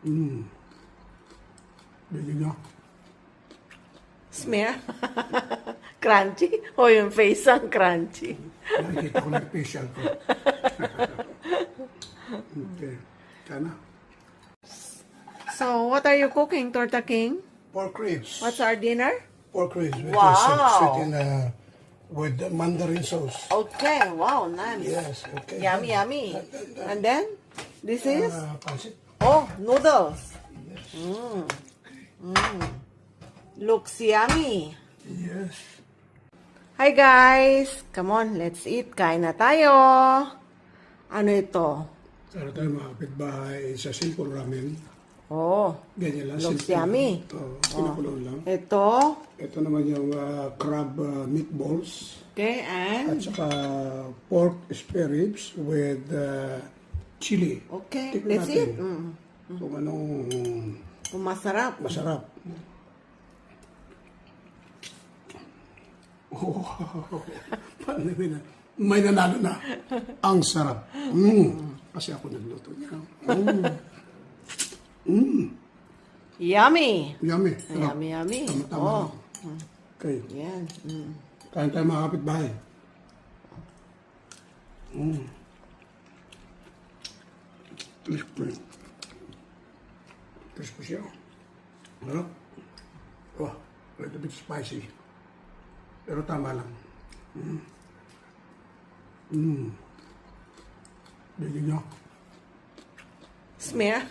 Bigyan nyo. Smear? Crunchy? O yung face ang crunchy? Nakikita ko lang facial ko. Okay. Sana. So, what are you cooking, Torta King? Pork ribs. What's our dinner? Pork ribs with Wow. sweet in with the mandarin sauce. Okay, wow, nice. Yes, okay. Yummy, yummy. And then, this is? Pancit. Oh, noodles. Yes. Looks yummy. Yes. Hi guys! Come on, let's eat. Kain na tayo. Ano ito? Sana tayo mga kapitbahay sa simple ramen. Oh, Ganyan lang. looks simple. yummy. Ito, pinakuloy lang. Ito. Ito naman yung crab meatballs. Okay, At and? saka pork spare ribs with chili. Okay, Tikman let's natin eat. Kung anong Kung masarap. masarap. Oh, paano yun? May nanalo na. Ang sarap. Kasi ako nagluto niya. Yummy. Yummy. Sarap. Yummy, yummy. Tama-tama. Oh, Okay. yan. Kain tayo mga kapitbahay. Crispy. Crispy siya. Harap. Oh, a little bit spicy. Pero tama lang. Bigyan nyo. Smear?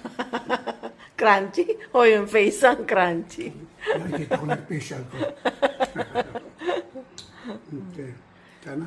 Crunchy? O yung face ang crunchy? Nakikita ko lang facial ko. Okay. Sana.